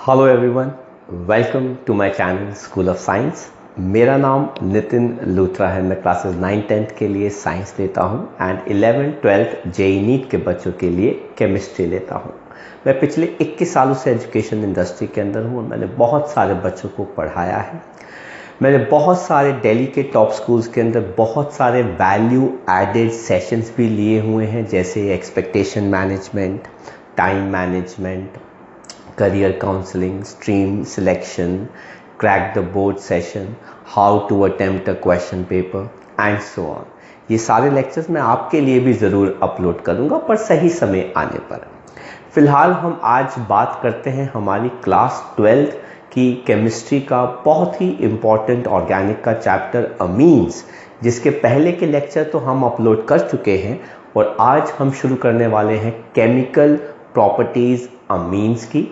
Hello everyone, welcome to my channel school of science. मेरा नाम नितिन लूथरा है। मैं क्लासेस 9-10 के लिए साइंस लेता हूं एंड 11-12 जेई नीट के बच्चों के लिए केमिस्ट्री लेता हूं। मैं पिछले 21 सालों से एजुकेशन इंडस्ट्री के अंदर हूं और मैंने बहुत सारे बच्चों को पढ़ाया है। मैंने बहुत सारे दिल्ली के टॉप स्कूल्स के अंदर बहुत सारे वैल्यू एडेड सेशंस भी लिए हुए हैं, जैसे expectation management, time management, career counseling, stream selection, crack the board session, how to attempt a question paper and so on। ये सारे लेक्चर्स मैं आपके लिए भी ज़रूर अपलोड करूँगा पर सही समय आने पर। फिलहाल हम आज बात करते हैं हमारी क्लास 12 की केमिस्ट्री का बहुत ही इम्पॉर्टेंट ऑर्गेनिक का चैप्टर अमीन्स, जिसके पहले के लेक्चर तो हम अपलोड कर चुके हैं और आज हम शुरू करने वाले हैं केमिकल प्रॉपर्टीज़ अमीन्स की।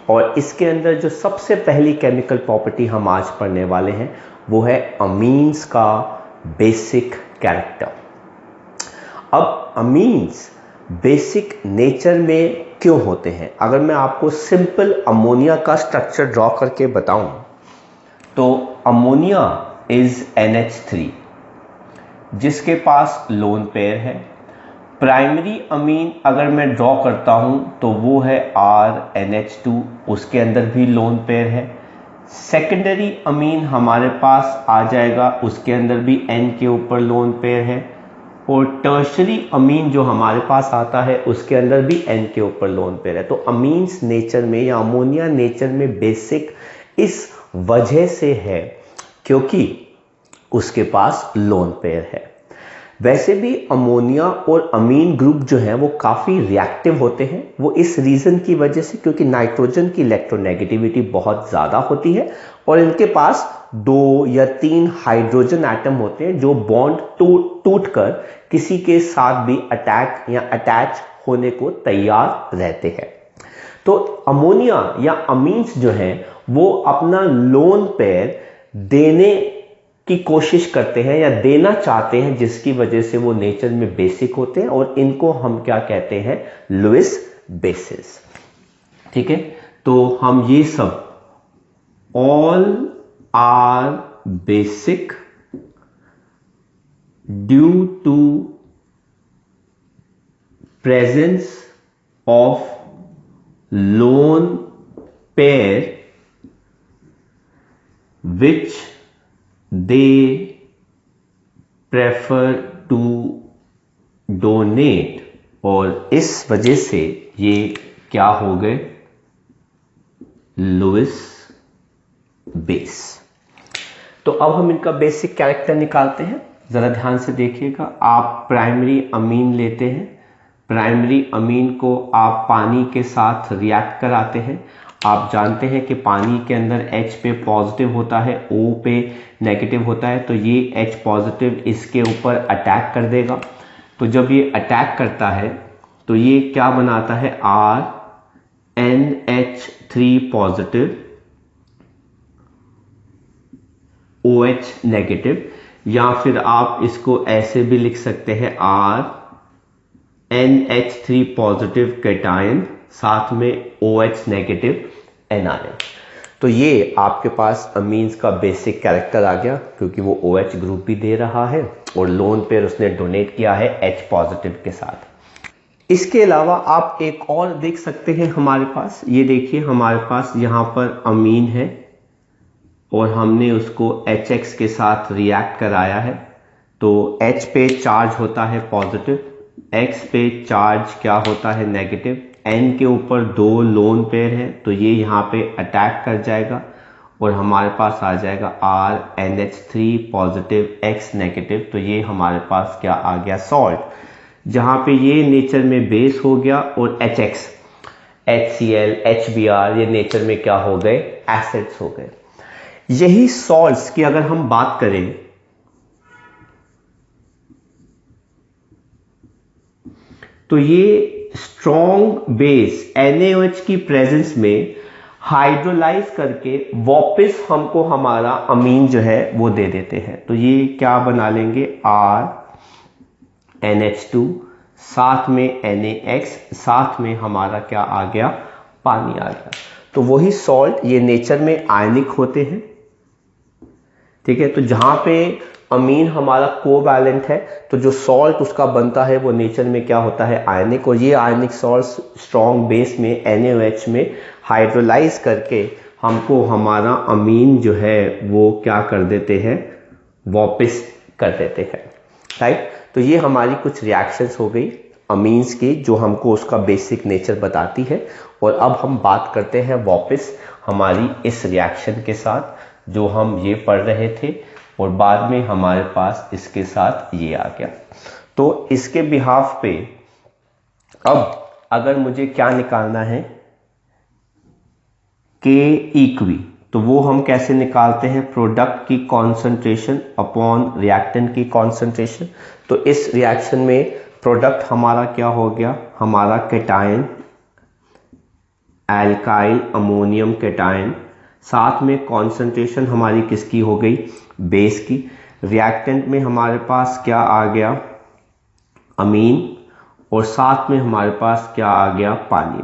और इसके अंदर जो सबसे पहली केमिकल प्रॉपर्टी हम आज पढ़ने वाले हैं वो है अमीन्स का बेसिक कैरेक्टर। अब अमीन्स बेसिक नेचर में क्यों होते हैं? अगर मैं आपको सिंपल अमोनिया का स्ट्रक्चर ड्रॉ करके बताऊं तो अमोनिया इज NH3 जिसके पास लोन पेयर है। प्राइमरी अमीन अगर मैं ड्रॉ करता हूं तो वो है RNH2, उसके अंदर भी लोन पेयर है। सेकेंडरी अमीन हमारे पास आ जाएगा, उसके अंदर भी N के ऊपर लोन पेयर है। और टर्शरी अमीन जो हमारे पास आता है उसके अंदर भी N के ऊपर लोन पेयर है। तो अमीन्स नेचर में या अमोनिया नेचर में बेसिक इस वजह से है क्योंकि उसके पास लोन पेयर है। वैसे भी अमोनिया और अमीन ग्रुप जो हैं वो काफ़ी रिएक्टिव होते हैं, वो इस रीज़न की वजह से क्योंकि नाइट्रोजन की इलेक्ट्रोनेगेटिविटी बहुत ज़्यादा होती है और इनके पास 2 या 3 हाइड्रोजन एटम होते हैं जो बॉन्ड टूट कर किसी के साथ भी अटैक या अटैच होने को तैयार रहते हैं। तो अमोनिया या अमीन्स जो हैं वो अपना लोन पेयर देने की कोशिश करते हैं या देना चाहते हैं, जिसकी वजह से वो नेचर में बेसिक होते हैं और इनको हम क्या कहते हैं? Lewis bases. ठीक है, तो हम ये सब all are basic due to presence of lone pair which they prefer to donate, और इस वजह से ये क्या हो गए? Lewis base. तो अब हम इनका बेसिक कैरेक्टर निकालते हैं। जरा ध्यान से देखिएगा। आप प्राइमरी अमीन लेते हैं, प्राइमरी अमीन को आप पानी के साथ रिएक्ट कराते हैं। आप जानते हैं कि पानी के अंदर H पे पॉजिटिव होता है, O पे नेगेटिव होता है, तो ये H पॉजिटिव इसके ऊपर अटैक कर देगा। तो जब ये अटैक करता है तो ये क्या बनाता है? RNH3 पॉजिटिव OH नेगेटिव, या फिर आप इसको ऐसे भी लिख सकते हैं RNH3 पॉजिटिव कैटायन साथ में OH नेगेटिव NaN। तो ये आपके पास अमीन्स का बेसिक कैरेक्टर आ गया क्योंकि वो OH ग्रुप भी दे रहा है और लोन पेयर उसने डोनेट किया है H पॉजिटिव के साथ। इसके अलावा आप एक और देख सकते हैं हमारे पास, ये देखिए हमारे पास यहाँ पर अमीन है और हमने उसको HX के साथ रिएक्ट कराया है। तो H पे चार्ज होता है पॉजिटिव, X पे चार्ज क्या होता है? नेगेटिव। N के ऊपर 2 लोन पेयर है तो ये यहाँ पे अटैक कर जाएगा और हमारे पास आ जाएगा RNH3 पॉजिटिव X नेगेटिव। तो ये हमारे पास क्या आ गया? सॉल्ट, जहाँ पे ये नेचर में बेस हो गया और HX, HCl, HBr ये नेचर में क्या हो गए? एसिड्स हो गए। यही सॉल्ट्स की अगर हम बात करें तो ये स्ट्रॉन्ग बेस NaOH की प्रेजेंस में हाइड्रोलाइज करके वापस हमको हमारा अमीन जो है वो दे देते हैं। तो ये क्या बना लेंगे? RNH2 साथ में NaX, साथ में हमारा क्या आ गया? पानी आ गया। तो वही सॉल्ट ये नेचर में आयनिक होते हैं, ठीक है। तो जहां पे अमीन हमारा कोवैलेंट है, तो जो सॉल्ट उसका बनता है वो नेचर में क्या होता है, आयनिक। और ये आयनिक सॉल्ट स्ट्रॉन्ग बेस में NaOH में हाइड्रोलाइज करके हमको हमारा अमीन जो है वो क्या कर देते हैं, वापस कर देते हैं, राइट। तो ये हमारी कुछ रिएक्शंस हो गई अमीन्स की जो हमको उसका बेसिक नेचर बताती है। और अब हम बात करते हैं वापस हमारी इस रिएक्शन के साथ जो हम ये पढ़ रहे थे, और बाद में हमारे पास इसके साथ ये आ गया। तो इसके बिहाफ पे अब अगर मुझे क्या निकालना है, K इक्वी, तो वो हम कैसे निकालते हैं, प्रोडक्ट की कॉन्सेंट्रेशन अपॉन रिएक्टेंट की कॉन्सेंट्रेशन। तो इस रिएक्शन में प्रोडक्ट हमारा क्या हो गया, हमारा कैटायन एल्काइल अमोनियम कैटायन, साथ में कॉन्सेंट्रेशन हमारी किसकी हो गई, बेस की। रिएक्टेंट में हमारे पास क्या आ गया, अमीन, और साथ में हमारे पास क्या आ गया, पानी।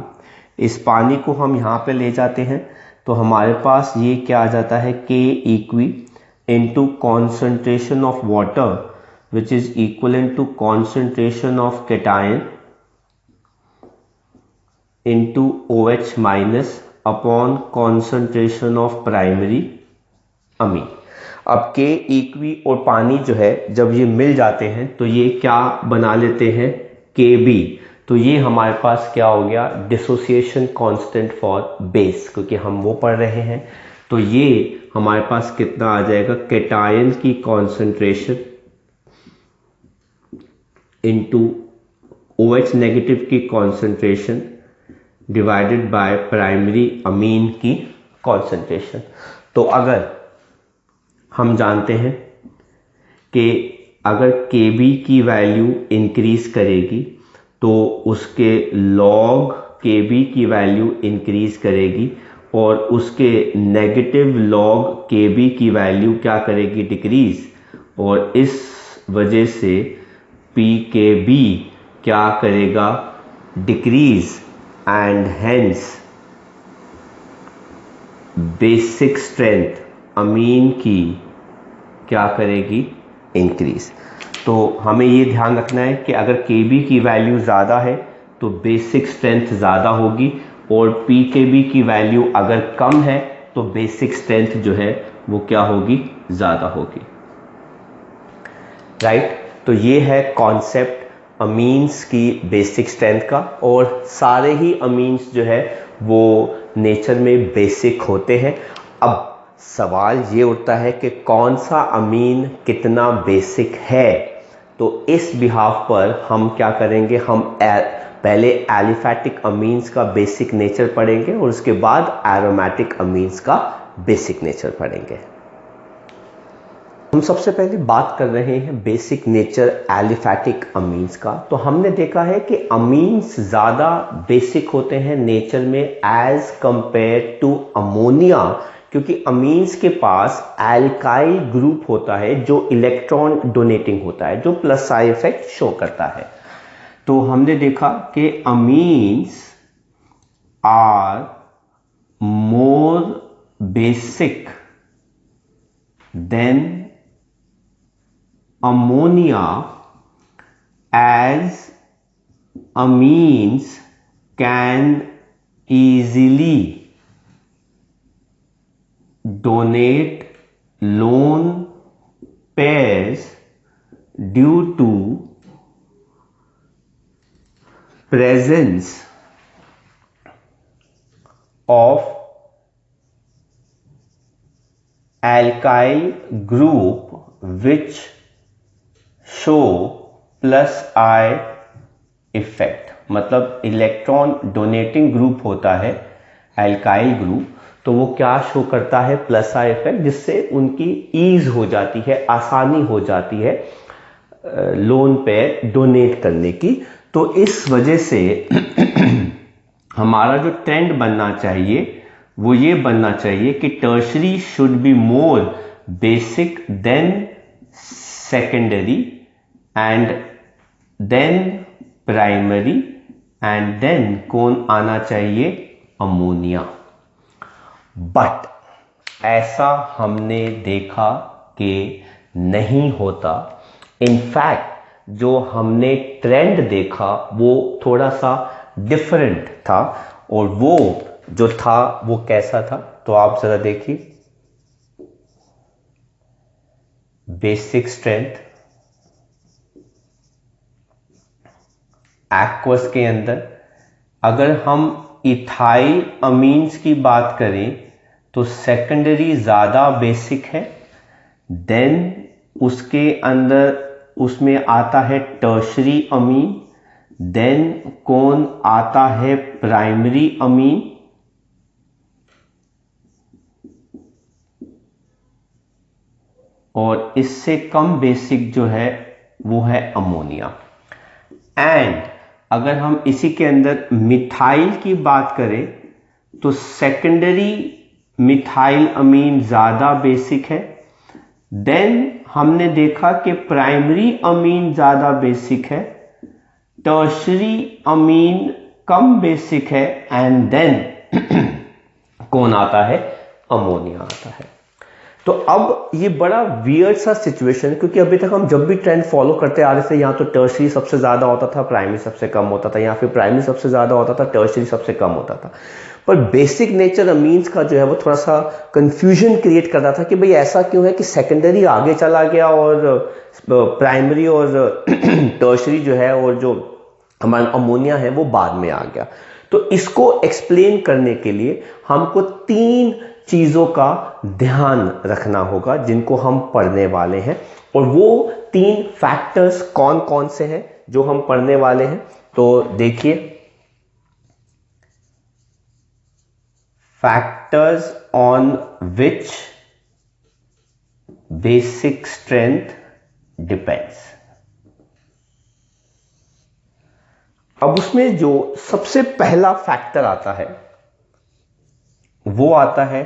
इस पानी को हम यहाँ पे ले जाते हैं तो हमारे पास ये क्या आ जाता है, K equi into concentration of water which is equivalent to concentration of cation into OH minus upon concentration of primary amine. अब K इक्वी और पानी जो है जब ये मिल जाते हैं तो ये क्या बना लेते हैं, Kb। तो ये हमारे पास क्या हो गया, डिसोसिएशन कांस्टेंट फॉर बेस, क्योंकि हम वो पढ़ रहे हैं। तो ये हमारे पास कितना आ जाएगा, कैटायन की कॉन्सेंट्रेशन इंटू OH नेगेटिव की concentration divided by primary amine की कॉन्सेंट्रेशन। तो अगर हम जानते हैं कि अगर Kb की वैल्यू इंक्रीज करेगी तो उसके लॉग Kb की वैल्यू इंक्रीज करेगी, और उसके नेगेटिव लॉग Kb की वैल्यू क्या करेगी, डिक्रीज। और इस वजह से Pkb क्या करेगा, decrease, and hence basic strength amine की क्या करेगी, इंक्रीज। तो हमें ये ध्यान रखना है कि अगर Kb की वैल्यू ज़्यादा है तो बेसिक स्ट्रेंथ ज़्यादा होगी, और Pkb की वैल्यू अगर कम है तो बेसिक स्ट्रेंथ जो है वो क्या होगी, ज़्यादा होगी, राइट। तो ये है कॉन्सेप्ट अमीन्स की बेसिक स्ट्रेंथ का, और सारे ही अमीन्स जो है वो नेचर में बेसिक होते हैं। अब सवाल ये उठता है कि कौन सा अमीन कितना बेसिक है। तो इस बिहाफ पर हम क्या करेंगे, हम पहले एलिफैटिक अमीन्स का बेसिक नेचर पढ़ेंगे और उसके बाद एरोमेटिक अमीन्स का बेसिक नेचर पढ़ेंगे। हम सबसे पहले बात कर रहे हैं बेसिक नेचर एलिफैटिक अमीन्स का। तो हमने देखा है कि अमीन्स ज़्यादा बेसिक होते हैं नेचर में एज कंपेयर टू अमोनिया, क्योंकि अमीन्स के पास एल्काइल ग्रुप होता है जो इलेक्ट्रॉन डोनेटिंग होता है, जो प्लस साइन इफेक्ट शो करता है। तो हमने देखा कि amines are more basic than ammonia as amines can easily donate lone pairs due to presence of alkyl group which show plus I effect. मतलब इलेक्ट्रॉन डोनेटिंग ग्रुप होता है alkyl group, तो वो क्या शो करता है, प्लस आई इफेक्ट, जिससे उनकी ईज हो जाती है, आसानी हो जाती है लोन पेयर डोनेट करने की। तो इस वजह से हमारा जो ट्रेंड बनना चाहिए वो ये बनना चाहिए कि tertiary should be more basic than secondary and then primary, and then कौन आना चाहिए, अमोनिया। बट ऐसा हमने देखा कि नहीं होता। इनफैक्ट जो हमने ट्रेंड देखा वो थोड़ा सा डिफरेंट था, और वो जो था वो कैसा था, तो आप जरा देखिए। बेसिक स्ट्रेंथ एक्वस के अंदर, अगर हम इथाइल अमीन्स की बात करें तो सेकेंडरी ज़्यादा बेसिक है, देन उसके अंदर उसमें आता है टर्शरी अमीन, देन कौन आता है प्राइमरी अमीन, और इससे कम बेसिक जो है वो है अमोनिया। एंड अगर हम इसी के अंदर मिथाइल की बात करें तो सेकेंडरी मिथाइल अमीन ज़्यादा बेसिक है, देन हमने देखा कि प्राइमरी अमीन ज़्यादा बेसिक है, टर्शरी अमीन कम बेसिक है, एंड देन कौन आता है, अमोनिया आता है। तो अब ये बड़ा वियर्ड सा सिचुएशन है, क्योंकि अभी तक हम जब भी ट्रेंड फॉलो करते आ रहे थे, यहाँ तो टर्शरी सबसे ज़्यादा होता था, प्राइमरी सबसे कम होता था, या फिर प्राइमरी सबसे ज़्यादा होता था, टर्शरी सबसे कम होता था। पर बेसिक नेचर अमीन्स का जो है वो थोड़ा सा कंफ्यूजन क्रिएट कर रहा था कि भाई ऐसा क्यों है कि सेकेंडरी आगे चला गया और प्राइमरी और टर्शरी जो है और जो हमारा अमोनिया है वो बाद में आ गया। तो इसको एक्सप्लेन करने के लिए हमको 3 चीज़ों का ध्यान रखना होगा जिनको हम पढ़ने वाले हैं, और वो 3 फैक्टर्स कौन कौन से हैं जो हम पढ़ने वाले हैं। तो देखिए, factors on which basic strength depends. अब उसमें जो सबसे पहला फैक्टर आता है वो आता है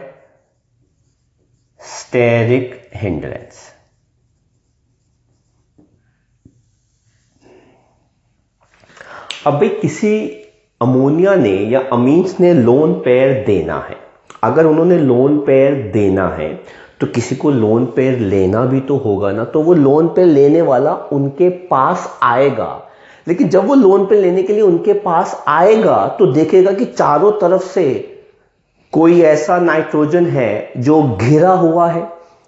स्टेरिक हिंड्रेंस। अब भाई किसी अमोनिया ने या अमीन्स ने लोन पेयर देना है, अगर उन्होंने लोन पेयर देना है तो किसी को लोन पेयर लेना भी तो होगा ना, तो वो लोन पेयर लेने वाला उनके पास आएगा। लेकिन जब वो लोन पेयर लेने के लिए उनके पास आएगा तो देखेगा कि चारों तरफ से कोई ऐसा नाइट्रोजन है जो घिरा हुआ है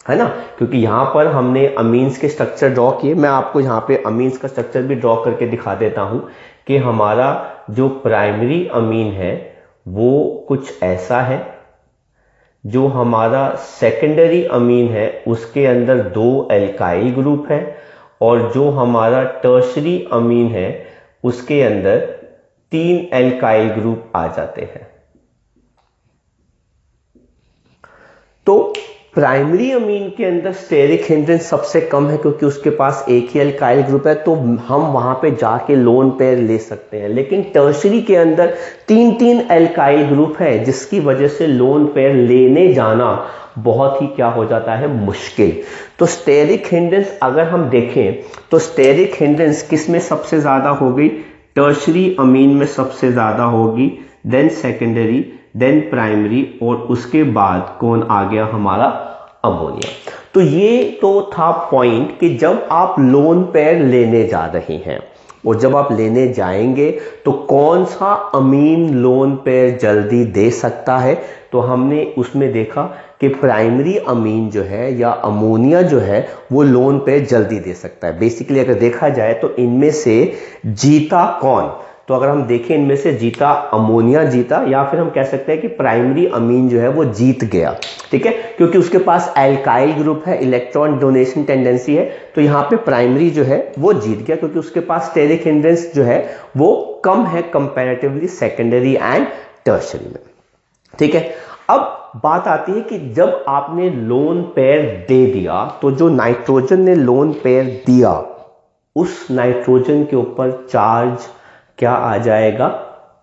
ना, क्योंकि यहां पर हमने अमीन्स के स्ट्रक्चर ड्रॉ किए। मैं आपको यहां पे अमीन्स का स्ट्रक्चर भी ड्रॉ करके दिखा देता हूं कि हमारा जो प्राइमरी अमीन है वो कुछ ऐसा है, जो हमारा सेकेंडरी अमीन है उसके अंदर 2 एल्काइल ग्रुप है, और जो हमारा टर्शरी अमीन है उसके अंदर 3 एल्काइल ग्रुप आ जाते हैं। तो प्राइमरी अमीन के अंदर स्टेरिक हिंड्रेंस सबसे कम है क्योंकि उसके पास एक ही एल्काइल ग्रुप है, तो हम वहां पे जाके लोन पेयर ले सकते हैं। लेकिन टर्शरी के अंदर 3 एल्काइल ग्रुप है, जिसकी वजह से लोन पेयर लेने जाना बहुत ही क्या हो जाता है, मुश्किल। तो स्टेरिक हिंड्रेंस अगर हम देखें तो स्टेरिक हिंड्रेंस किस में सबसे ज्यादा होगी, टर्शरी अमीन में सबसे ज्यादा होगी, देन सेकेंडरी, देन प्राइमरी, और उसके बाद कौन आ गया, हमारा अमोनिया। तो ये तो था पॉइंट कि जब आप लोन पेयर लेने जा रहे हैं और जब आप लेने जाएंगे तो कौन सा अमीन लोन पेयर जल्दी दे सकता है, तो हमने उसमें देखा कि प्राइमरी अमीन जो है या अमोनिया जो है वो लोन पेयर जल्दी दे सकता है। बेसिकली अगर देखा जाए तो इनमें से जीता कौन, तो अगर हम देखें इनमें से जीता अमोनिया जीता, या फिर हम कह सकते हैं कि प्राइमरी अमीन जो है वो जीत गया, ठीक है, क्योंकि उसके पास एल्काइल ग्रुप है, इलेक्ट्रॉन डोनेशन टेंडेंसी है, तो यहां पे प्राइमरी जो है वो जीत गया क्योंकि उसके पास स्टेरिक हिंड्रेंस जो है वो कम है कंपैरेटिवली सेकेंडरी एंड टर्शरी में, ठीक है। अब बात आती है कि जब आपने लोन पेयर दे दिया तो जो नाइट्रोजन ने लोन पेयर दिया उस नाइट्रोजन के ऊपर चार्ज क्या आ जाएगा,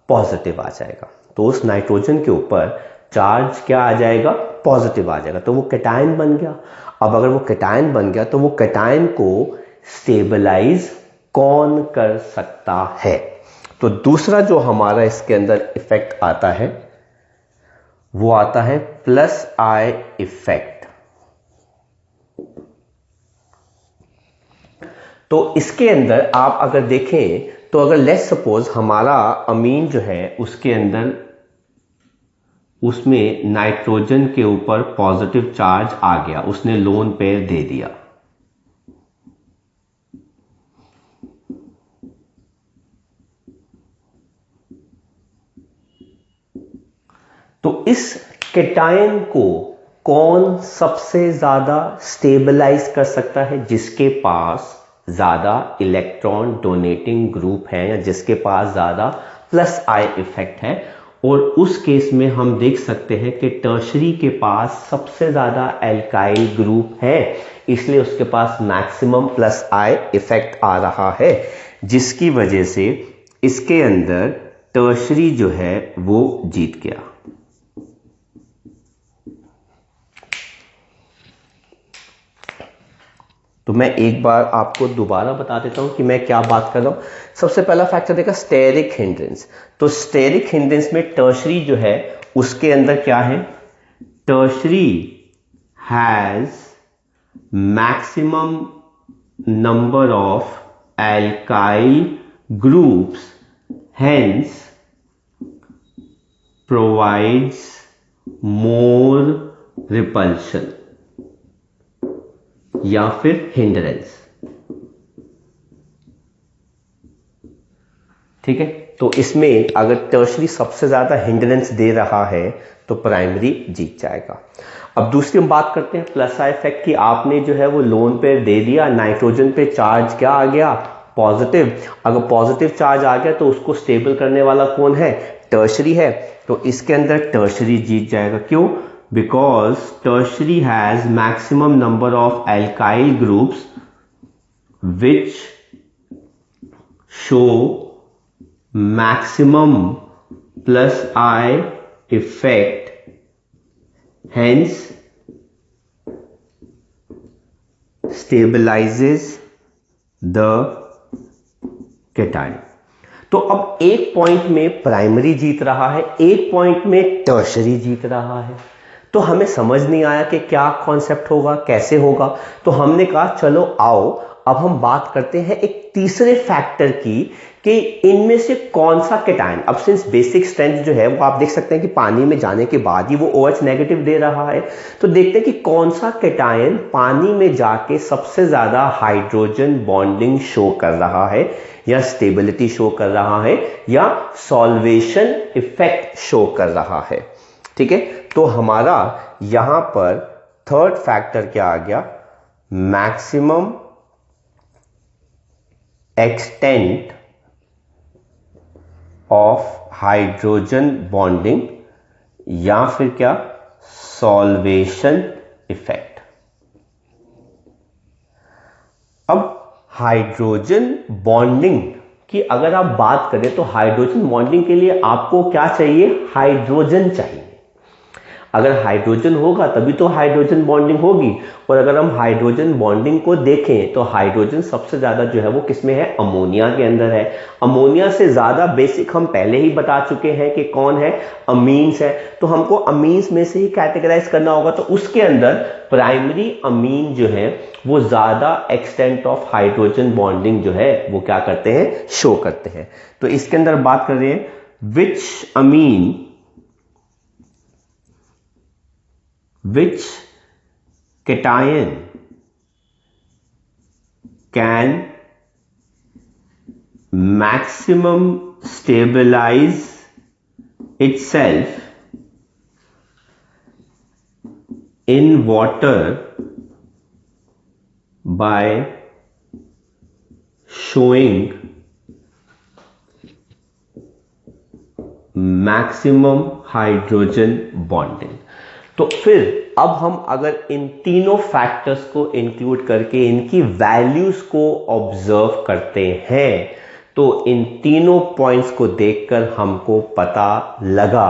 पॉजिटिव आ जाएगा। तो उस नाइट्रोजन के ऊपर चार्ज क्या आ जाएगा, पॉजिटिव आ जाएगा, तो वो कैटायन बन गया। अब अगर वो कैटायन बन गया तो वो कैटायन को स्टेबलाइज कौन कर सकता है, तो दूसरा जो हमारा इसके अंदर इफेक्ट आता है वो आता है प्लस आई इफेक्ट। तो इसके अंदर आप अगर देखें तो अगर लेट्स सपोज हमारा अमीन जो है उसके अंदर उसमें नाइट्रोजन के ऊपर पॉजिटिव चार्ज आ गया, उसने लोन पेयर दे दिया, तो इस केटायन को कौन सबसे ज्यादा स्टेबलाइज कर सकता है? जिसके पास ज्यादा इलेक्ट्रॉन डोनेटिंग ग्रुप है या जिसके पास ज्यादा प्लस आई इफेक्ट है। और उस केस में हम देख सकते हैं कि टर्शरी के पास सबसे ज्यादा एल्काइल ग्रुप है, इसलिए उसके पास मैक्सिमम प्लस आई इफेक्ट आ रहा है, जिसकी वजह से इसके अंदर टर्शरी जो है वो जीत गया। तो मैं एक बार आपको दोबारा बता देता हूं कि मैं क्या बात कर रहा हूं। सबसे पहला फैक्टर देखा स्टेरिक हिंड्रेंस। तो स्टेरिक हिंड्रेंस में टर्शरी जो है उसके अंदर क्या है? Tertiary has maximum number of alkyl groups, hence provides more repulsion या फिर हिंड्रेंस। ठीक है, तो इसमें अगर टर्शरी सबसे ज्यादा हिंड्रेंस दे रहा है तो प्राइमरी जीत जाएगा। अब दूसरी हम बात करते हैं प्लस आई इफेक्ट की। आपने जो है वो लोन पेयर दे दिया, नाइट्रोजन पे चार्ज क्या आ गया? पॉजिटिव। अगर पॉजिटिव चार्ज आ गया तो उसको स्टेबल करने वाला कौन है? टर्शरी है। तो इसके अंदर टर्शरी जीत जाएगा। क्यों? Because tertiary has maximum number of alkyl groups which show maximum plus I effect, hence stabilizes the cation। तो अब एक पॉइंट में प्राइमरी जीत रहा है, एक पॉइंट में टर्शरी जीत रहा है। तो हमें समझ नहीं आया कि क्या कॉन्सेप्ट होगा, कैसे होगा। तो हमने कहा चलो आओ अब हम बात करते हैं एक तीसरे फैक्टर की कि इनमें से कौन सा केटायन, अब सिंस बेसिक स्ट्रेंथ जो है वो आप देख सकते हैं कि पानी में जाने के बाद ही वो OH नेगेटिव दे रहा है। तो देखते हैं कि कौन सा केटायन पानी में जाके सबसे ज्यादा हाइड्रोजन बॉन्डिंग शो कर रहा है, या स्टेबिलिटी शो कर रहा है, या सॉल्वेशन इफेक्ट शो कर रहा है। ठीक है, तो हमारा यहां पर थर्ड फैक्टर क्या आ गया? Maximum extent of hydrogen bonding, या फिर क्या? Solvation effect. अब हाइड्रोजन बॉन्डिंग की अगर आप बात करें तो हाइड्रोजन बॉन्डिंग के लिए आपको क्या चाहिए? हाइड्रोजन चाहिए। अगर हाइड्रोजन होगा तभी तो हाइड्रोजन बॉन्डिंग होगी। और अगर हम हाइड्रोजन बॉन्डिंग को देखें तो हाइड्रोजन सबसे ज्यादा जो है वो किसमें है? अमोनिया के अंदर है। अमोनिया से ज्यादा बेसिक हम पहले ही बता चुके हैं कि कौन है? अमीन्स है। तो हमको अमीन्स में से ही कैटेगराइज करना होगा। तो उसके अंदर प्राइमरी अमीन जो है वो ज्यादा एक्सटेंट ऑफ हाइड्रोजन बॉन्डिंग जो है वो क्या करते हैं? शो करते हैं। तो इसके अंदर बात कर रहे हैं विच अमीन, which cation can maximum stabilize itself in water by showing maximum hydrogen bonding। तो फिर अब हम अगर इन तीनों फैक्टर्स को इंक्लूड करके इनकी वैल्यूज को ऑब्जर्व करते हैं तो इन तीनों पॉइंट्स को देखकर हमको पता लगा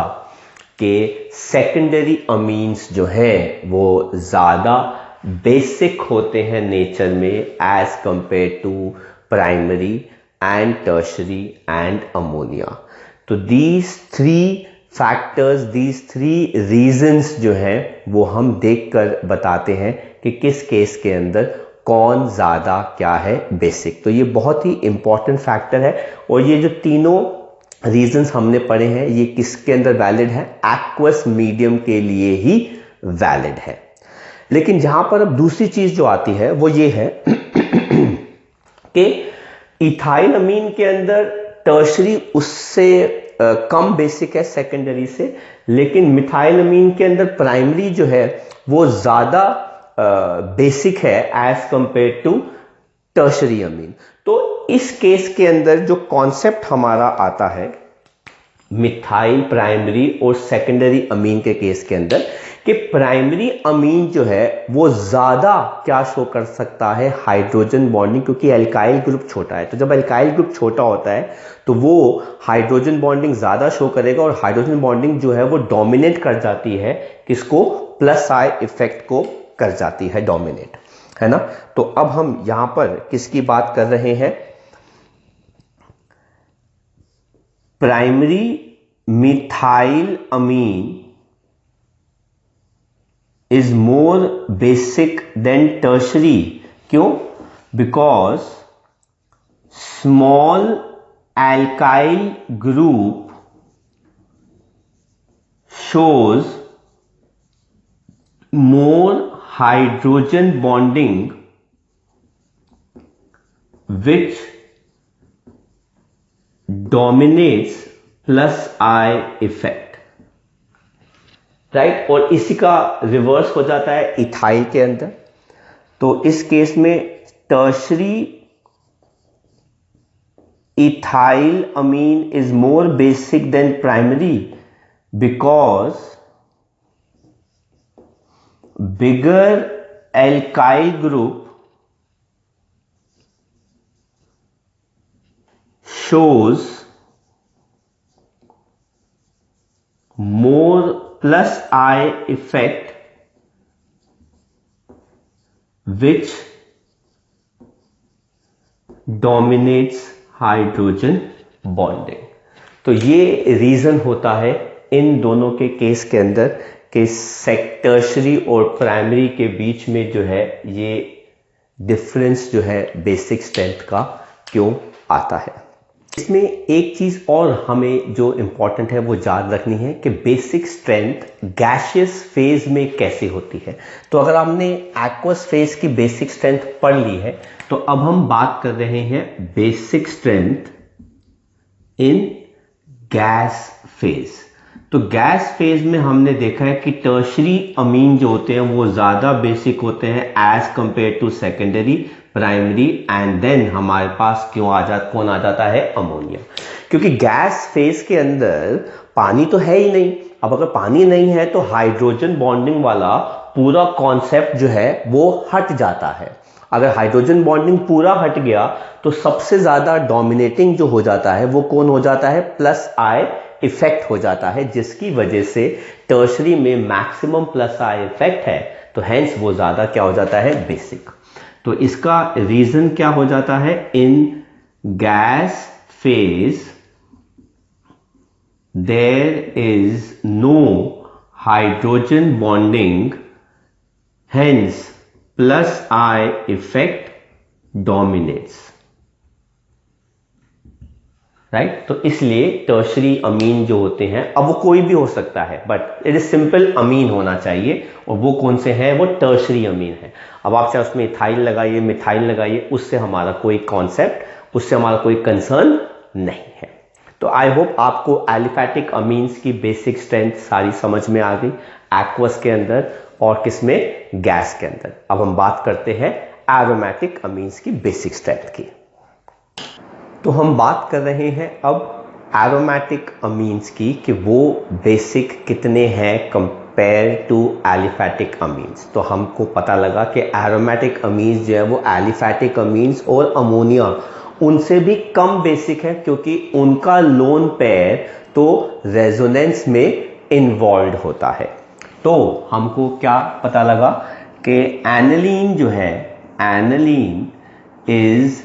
कि सेकेंडरी अमीन्स जो हैं वो ज़्यादा बेसिक होते हैं नेचर में as compare to primary and tertiary and ammonia. तो these three factors, these 3 reasons जो हैं वो हम देखकर बताते हैं कि किस केस के अंदर कौन ज़्यादा क्या है बेसिक। तो ये बहुत ही इंपॉर्टेंट फैक्टर है और ये जो तीनों रीजंस हमने पढ़े हैं ये किसके अंदर वैलिड है, एक्वस मीडियम के लिए ही वैलिड है। लेकिन जहां पर अब दूसरी चीज जो आती है वो ये है कि इथाइल अमीन के अंदर टर्शरी उससे कम बेसिक है सेकेंडरी से, लेकिन मिथाइल अमीन के अंदर प्राइमरी जो है वो ज्यादा बेसिक है as compare to tertiary amine. तो इस केस के अंदर जो कॉन्सेप्ट हमारा आता है मिथाइल प्राइमरी और सेकेंडरी अमीन के केस के अंदर कि प्राइमरी अमीन जो है वो ज्यादा क्या शो कर सकता है, हाइड्रोजन बॉन्डिंग, क्योंकि एल्काइल ग्रुप छोटा है। तो जब एल्काइल ग्रुप छोटा होता है तो वो हाइड्रोजन बॉन्डिंग ज्यादा शो करेगा और हाइड्रोजन बॉन्डिंग जो है वो डोमिनेट कर जाती है किसको, प्लस आई इफेक्ट को कर जाती है डोमिनेट, है ना। तो अब हम यहां पर किसकी बात कर रहे हैं, primary methyl amine is more basic than tertiary. क्यों? Because small alkyl group shows more hydrogen bonding which dominates plus I effect, right. और इसी का रिवर्स हो जाता है इथाइल के अंदर। तो इस केस में tertiary ethyl amine is more basic than primary because bigger alkyl group shows more plus I effect which dominates hydrogen bonding। तो ये रीजन होता है इन दोनों के केस के अंदर कि टर्शरी और प्राइमरी के बीच में जो है ये डिफरेंस जो है बेसिक स्ट्रेंथ का क्यों आता है। इसमें एक चीज और हमें जो इंपॉर्टेंट है वो याद रखनी है कि बेसिक स्ट्रेंथ गैसियस फेज में कैसे होती है। तो अगर हमने एक्वस फेज की बेसिक स्ट्रेंथ पढ़ ली है तो अब हम बात कर रहे हैं basic strength in gas phase. तो गैस फेज में हमने देखा है कि टर्शरी अमीन जो होते हैं वो ज्यादा बेसिक होते हैं as compare to secondary, primary, and then हमारे पास कौन आ जाता है, अमोनिया। क्योंकि गैस फेज के अंदर पानी तो है ही नहीं। अब अगर पानी नहीं है तो हाइड्रोजन बॉन्डिंग वाला पूरा कॉन्सेप्ट जो है वो हट जाता है। अगर हाइड्रोजन बॉन्डिंग पूरा हट गया तो सबसे ज्यादा डोमिनेटिंग जो हो जाता है वो कौन हो जाता है, प्लस आई इफेक्ट हो जाता है, जिसकी वजह से टर्शरी में मैक्सिमम प्लस आई इफेक्ट है। तो हेंस वो ज्यादा क्या हो जाता है, बेसिक। तो इसका रीजन क्या हो जाता है, in gas phase there is no hydrogen bonding, hence plus I effect dominates, right. तो इसलिए टर्शरी अमीन जो होते हैं, अब वो कोई भी हो सकता है बट इट इज सिंपल अमीन होना चाहिए, और वो कौन से हैं, वो टर्शरी अमीन है। अब आप चाहे उसमें इथाइल लगाइए, मिथाइल लगाइए, उससे हमारा कोई कॉन्सेप्ट, उससे हमारा कोई कंसर्न नहीं है। तो आई होप आपको एलिफैटिक अमीन्स की बेसिक स्ट्रेंथ सारी समझ में आ गई, एक्वस के अंदर और किसमें, गैस के अंदर। अब हम बात करते हैं एरोमेटिक अमीन्स की बेसिक स्ट्रेंथ की। तो हम बात कर रहे हैं अब एरोमेटिक अमीन्स की कि वो बेसिक कितने हैं कंपेयर टू एलिफैटिक अमीन्स। तो हमको पता लगा कि एरोमेटिक अमीन्स जो है वो एलिफैटिक अमीन्स और अमोनिया उनसे भी कम बेसिक है, क्योंकि उनका लोन पेयर तो रेजोनेंस में इन्वॉल्व होता है। तो हमको क्या पता लगा कि एनालीन जो है, aniline is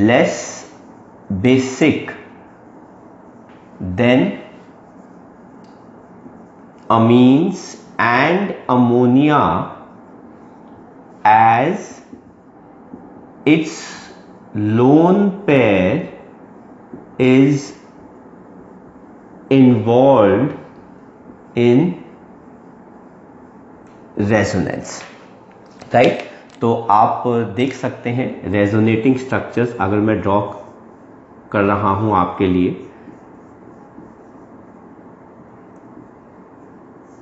less basic than amines and ammonia as its lone pair is involved in resonance, right. तो आप देख सकते हैं रेजोनेटिंग स्ट्रक्चर्स अगर मैं ड्रॉ कर रहा हूं आपके लिए,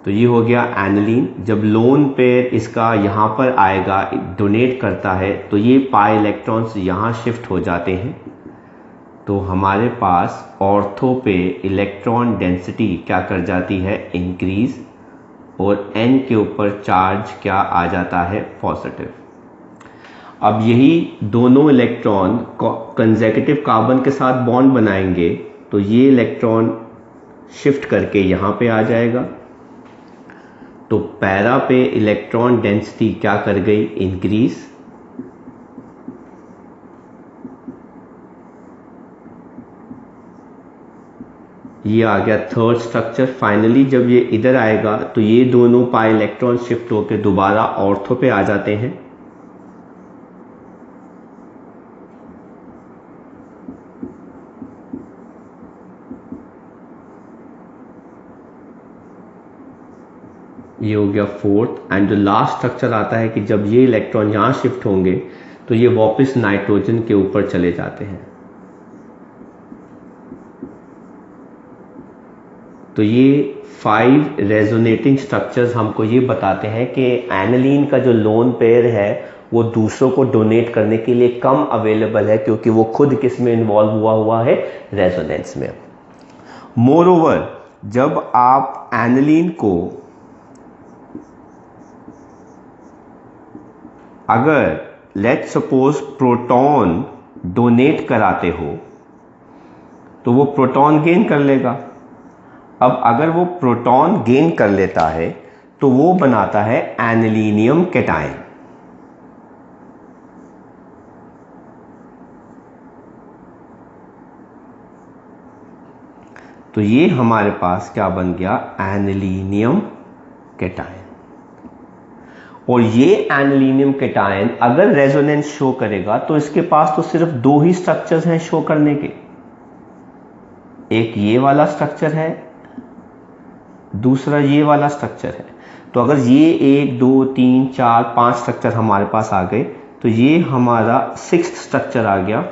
तो ये हो गया एनिलीन। जब लोन पेयर इसका यहाँ पर आएगा, डोनेट करता है, तो ये पाई इलेक्ट्रॉन्स यहाँ शिफ्ट हो जाते हैं। तो हमारे पास ऑर्थो पे इलेक्ट्रॉन डेंसिटी क्या कर जाती है, इंक्रीज, और n के ऊपर चार्ज क्या आ जाता है, पॉजिटिव। अब यही दोनों इलेक्ट्रॉन कंसेक्यूटिव कार्बन के साथ बॉन्ड बनाएंगे, तो ये इलेक्ट्रॉन शिफ्ट करके यहाँ पे आ जाएगा। तो पैरा पे इलेक्ट्रॉन डेंसिटी क्या कर गई, इंक्रीज। ये आ गया थर्ड स्ट्रक्चर। फाइनली जब ये इधर आएगा तो ये दोनों पाई इलेक्ट्रॉन शिफ्ट होकर दोबारा ऑर्थो पे आ जाते हैं। ये हो गया फोर्थ। एंड जो लास्ट स्ट्रक्चर आता है कि जब ये इलेक्ट्रॉन यहां शिफ्ट होंगे तो ये वापस नाइट्रोजन के ऊपर चले जाते हैं। तो ये 5 रेजोनेटिंग स्ट्रक्चर्स हमको ये बताते हैं कि एनिलीन का जो लोन पेयर है वो दूसरों को डोनेट करने के लिए कम अवेलेबल है, क्योंकि वो खुद किस में इन्वॉल्व हुआ है, रेजोनेंस में। मोरओवर जब आप एनिलीन को अगर लेट सपोज प्रोटॉन डोनेट कराते हो तो वो प्रोटॉन गेन कर लेगा। अब अगर वो प्रोटॉन गेन कर लेता है तो वो बनाता है एनिलीनियम कैटायन। तो ये हमारे पास क्या बन गया, एनिलीनियम कैटायन। और ये एनिलीनियम कैटायन अगर रेजोनेंस शो करेगा तो इसके पास तो सिर्फ 2 ही स्ट्रक्चर्स हैं शो करने के। एक ये वाला स्ट्रक्चर है, दूसरा ये वाला स्ट्रक्चर है। तो अगर ये 1 2 3 4 5 स्ट्रक्चर हमारे पास आ गए तो ये हमारा 6th स्ट्रक्चर आ गया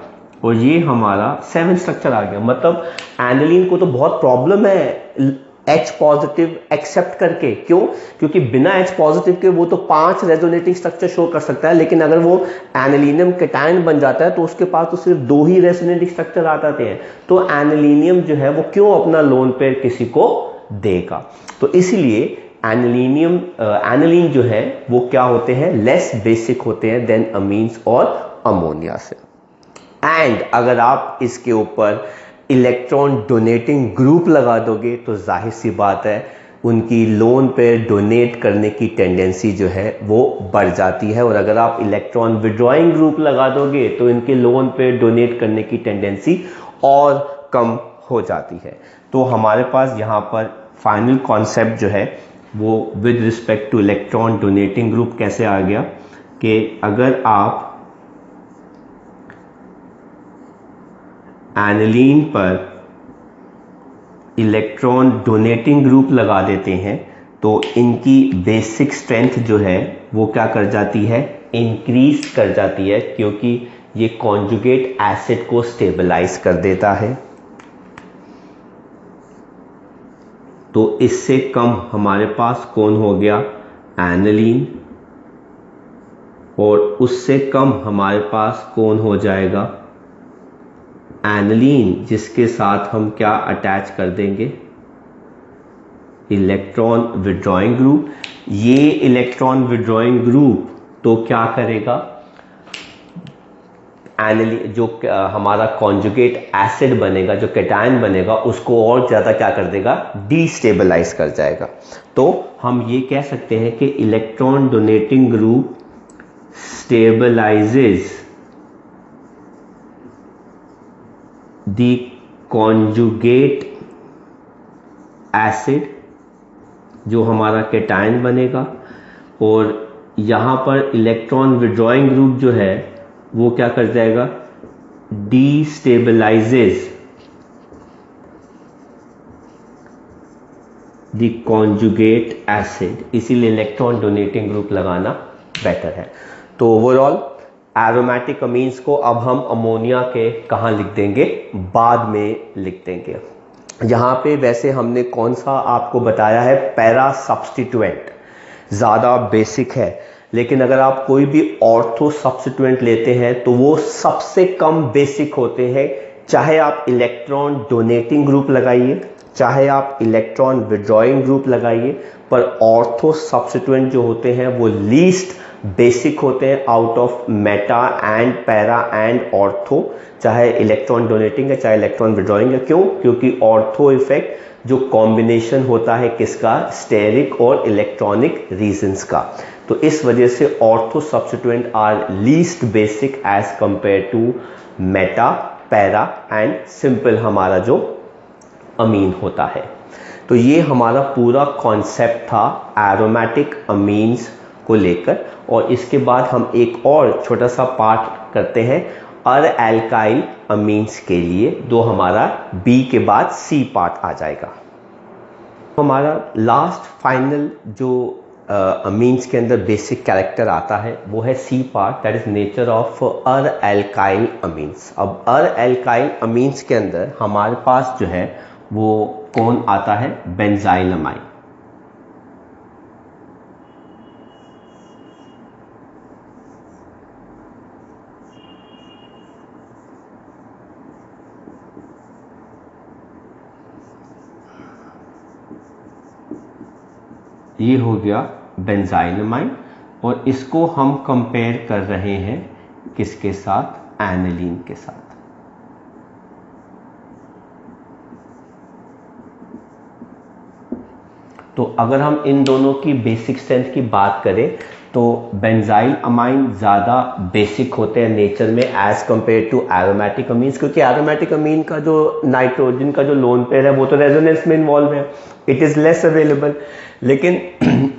और ये हमारा 7th स्ट्रक्चर आ गया। मतलब एनिलीन को तो बहुत प्रॉब्लम है H पॉजिटिव एक्सेप्ट करके। क्यों? क्योंकि बिना H पॉजिटिव के वो तो 5 रेजोनेटिंग स्ट्रक्चर शो कर सकता है, लेकिन अगर वो एनिलीनियम कैटायन बन जाता है तो उसके पास तो सिर्फ 2 ही रेजोनेटिंग स्ट्रक्चर आ जाते हैं। तो एनिलीनियम जो है वो क्यों अपना लोन पेयर किसी को देगा? तो इसीलिए एनिलीन जो है वो क्या होते हैं, लेस बेसिक होते हैं देन अमीन्स और अमोनिया से। एंड अगर आप इसके ऊपर इलेक्ट्रॉन डोनेटिंग ग्रुप लगा दोगे तो जाहिर सी बात है उनकी लोन पेयर डोनेट करने की टेंडेंसी जो है वो बढ़ जाती है। और अगर आप इलेक्ट्रॉन विड्रॉइंग ग्रुप लगा दोगे तो इनके लोन पेयर डोनेट करने की टेंडेंसी और कम हो जाती है। तो हमारे पास यहाँ पर फाइनल कॉन्सेप्ट जो है वो with respect two electron donating group कैसे आ गया कि अगर आप एनिलीन पर इलेक्ट्रॉन डोनेटिंग ग्रुप लगा देते हैं तो इनकी बेसिक स्ट्रेंथ जो है वो क्या कर जाती है, इंक्रीज कर जाती है, क्योंकि ये कॉन्जुगेट एसिड को स्टेबलाइज कर देता है। तो इससे कम हमारे पास कौन हो गया, एनिलीन, और उससे कम हमारे पास कौन हो जाएगा, एनिलीन, जिसके साथ हम क्या अटैच कर देंगे, इलेक्ट्रॉन विड्रॉइंग ग्रुप। ये इलेक्ट्रॉन विड्रॉइंग ग्रुप तो क्या करेगा, एनिलीन जो हमारा कॉन्जुगेट एसिड बनेगा, जो कैटायन बनेगा, उसको और ज़्यादा क्या कर देगा, डीस्टेबलाइज कर जाएगा। तो हम ये कह सकते हैं कि electron donating group stabilises the conjugate acid जो हमारा कैटायन बनेगा, और यहाँ पर इलेक्ट्रॉन विड्रॉइंग ग्रुप जो है वो क्या कर जाएगा, डिस्टेबलाइजेज द कॉन्जुगेट एसिड, इसीलिए इलेक्ट्रॉन डोनेटिंग ग्रुप लगाना बेटर है। तो ओवरऑल एरोमेटिक अमीन्स को अब हम अमोनिया के कहाँ लिख देंगे, बाद में लिख देंगे। यहाँ पे वैसे हमने कौन सा आपको बताया है, पैरा सब्स्टिट्यूएंट, ज़्यादा बेसिक है, लेकिन अगर आप कोई भी ऑर्थो सब्स्टिट्यूएंट लेते हैं तो वो सबसे कम बेसिक होते हैं। चाहे आप इलेक्ट्रॉन डोनेटिंग ग्रुप लगाइए, चाहे आप इलेक्ट्रॉन विड्रॉइंग ग्रुप लगाइए, पर ऑर्थो सब्स्टिट्यूएंट जो होते हैं वो लीस्ट बेसिक होते हैं out of Meta and para and ortho, चाहे इलेक्ट्रॉन डोनेटिंग है चाहे इलेक्ट्रॉन विड्रॉइंग है। क्यों? क्योंकि ऑर्थो इफेक्ट जो कॉम्बिनेशन होता है किसका, स्टेरिक और इलेक्ट्रॉनिक रीजन्स का, तो इस वजह से ortho substituent are least basic as compare to meta, para and simple हमारा जो अमीन होता है। तो ये हमारा पूरा कॉन्सेप्ट था एरोमेटिक अमीन्स को लेकर, और इसके बाद हम एक और छोटा सा पार्ट करते हैं अल्काइल अमीन्स के लिए, जो हमारा बी के बाद सी पार्ट आ जाएगा। हमारा लास्ट फाइनल जो अमीन्स के अंदर बेसिक कैरेक्टर आता है वो है C part, that is nature of alkyl amines. अब अल्काइल अमीन्स के अंदर हमारे पास जो है वो कौन आता है, बेंजाइलमाइन। ये हो गया बेंजाइलमाइन, और इसको हम कंपेयर कर रहे हैं किसके साथ, एनिलीन के साथ। तो अगर हम इन दोनों की बेसिक स्ट्रेंथ की बात करें तो बेंजाइल अमाइन ज़्यादा बेसिक होते हैं नेचर में as compare to aromatic amines, क्योंकि एरोमेटिक अमीन का जो नाइट्रोजन का जो लोन पेयर है वो तो रेजोनेंस में इन्वॉल्व है, इट इज़ लेस अवेलेबल। लेकिन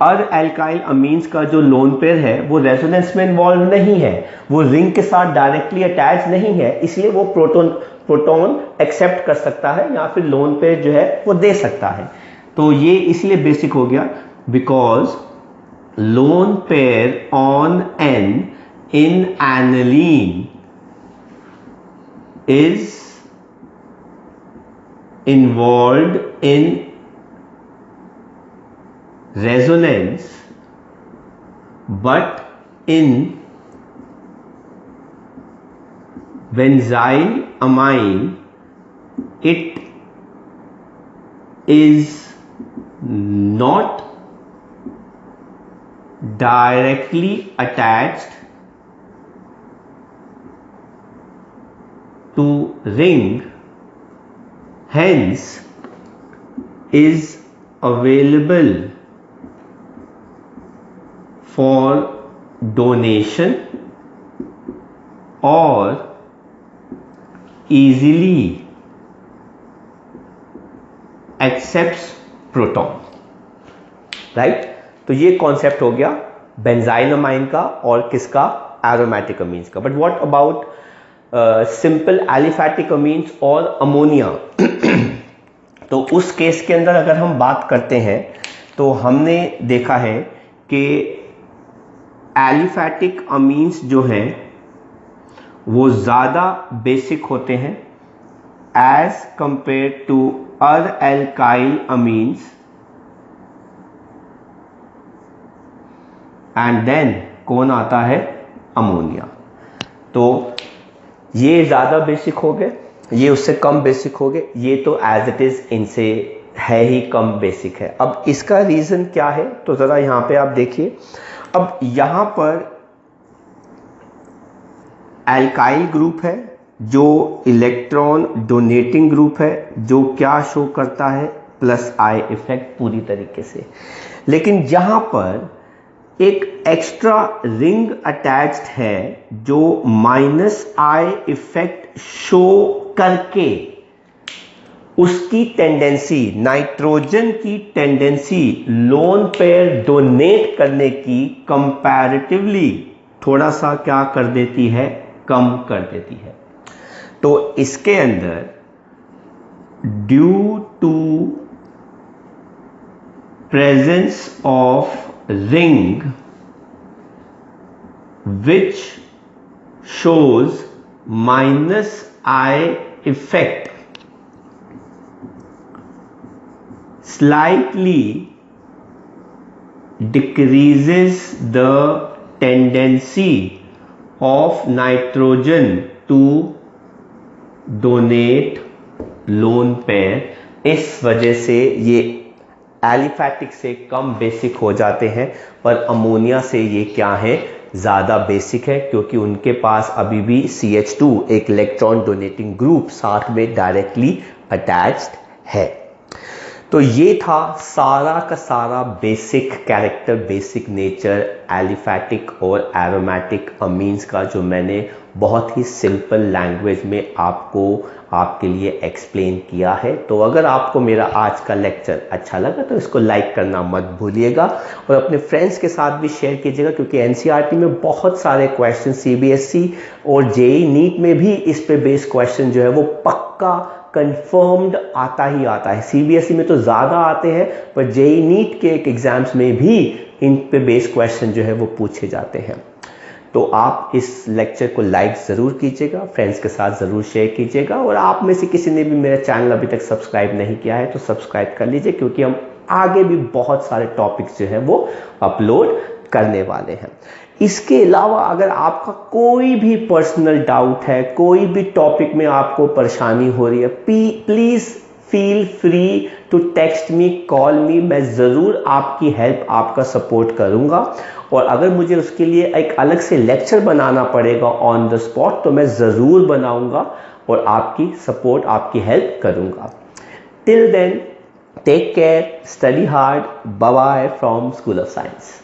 अल्काइल अमीन्स का जो लोन पेयर है वो रेजोनेंस में इन्वॉल्व नहीं है, वो रिंग के साथ डायरेक्टली अटैच नहीं है, इसलिए वो प्रोटॉन एक्सेप्ट कर सकता है या फिर लोन पेयर जो है वो दे सकता है। तो ये इसलिए बेसिक हो गया because lone pair on N in aniline is involved in resonance, but in benzylamine it is not directly attached to ring, hence is available for donation or easily accepts proton, right? तो ये concept हो गया बेंजाइलमाइन का और किसका, aromatic amines का। But what about simple aliphatic amines और ammonia? तो उस केस के अंदर अगर हम बात करते हैं तो हमने देखा है कि एलिफैटिक अमीन्स जो हैं वो ज़्यादा बेसिक होते हैं as compare to alkyl amines, and then कौन आता है, अमोनिया। तो ये ज़्यादा बेसिक हो गए, ये उससे कम बेसिक हो गए, ये तो एज इट इज़ इनसे है ही कम बेसिक है। अब इसका रीज़न क्या है, तो ज़रा यहाँ पे आप देखिए। अब यहाँ पर एल्काइल ग्रुप है जो इलेक्ट्रॉन डोनेटिंग ग्रुप है, जो क्या शो करता है, प्लस आई इफेक्ट पूरी तरीके से। लेकिन यहाँ पर एक एक्स्ट्रा रिंग अटैच्ड है जो माइनस आई इफेक्ट शो करके उसकी टेंडेंसी, नाइट्रोजन की टेंडेंसी लोन पेयर डोनेट करने की कंपैरेटिवली थोड़ा सा क्या कर देती है, कम कर देती है। तो इसके अंदर due to presence of ring which shows -I effect slightly decreases the tendency of nitrogen to donate lone pair। इस वजह से ये एलिफैटिक से कम बेसिक हो जाते हैं, पर अमोनिया से ये क्या है, ज़्यादा बेसिक है, क्योंकि उनके पास अभी भी CH2 एक इलेक्ट्रॉन डोनेटिंग ग्रुप साथ में डायरेक्टली अटैच्ड है। तो ये था सारा का सारा basic character, basic nature aliphatic और एरोमेटिक अमीन्स का, जो मैंने बहुत ही सिंपल लैंग्वेज में आपके लिए एक्सप्लेन किया है। तो अगर आपको मेरा आज का लेक्चर अच्छा लगा तो इसको लाइक करना मत भूलिएगा और अपने फ्रेंड्स के साथ भी शेयर कीजिएगा, क्योंकि NCERT में बहुत सारे क्वेश्चन, CBSE और JEE नीट में भी इस पे बेस्ड क्वेश्चन जो है वो पक्का कंफर्म्ड आता ही आता है। CBSE में तो ज़्यादा आते हैं, पर JEE नीट के एक एग्जाम्स में भी इन पे बेस्ड क्वेश्चन जो है वो पूछे जाते हैं। तो आप इस लेक्चर को लाइक ज़रूर कीजिएगा, फ्रेंड्स के साथ ज़रूर शेयर कीजिएगा, और आप में से किसी ने भी मेरा चैनल अभी तक सब्सक्राइब नहीं किया है तो सब्सक्राइब कर लीजिए, क्योंकि हम आगे भी बहुत सारे टॉपिक्स जो है वो अपलोड करने वाले हैं। इसके अलावा अगर आपका कोई भी पर्सनल डाउट है, कोई भी टॉपिक में आपको परेशानी हो रही है, please feel free to text me, call me, मैं ज़रूर आपकी हेल्प, आपका सपोर्ट करूँगा। और अगर मुझे उसके लिए एक अलग से लेक्चर बनाना पड़ेगा ऑन द स्पॉट तो मैं ज़रूर बनाऊँगा और आपकी सपोर्ट, आपकी हेल्प करूँगा। Till then, take care, study hard, bye bye from school of science.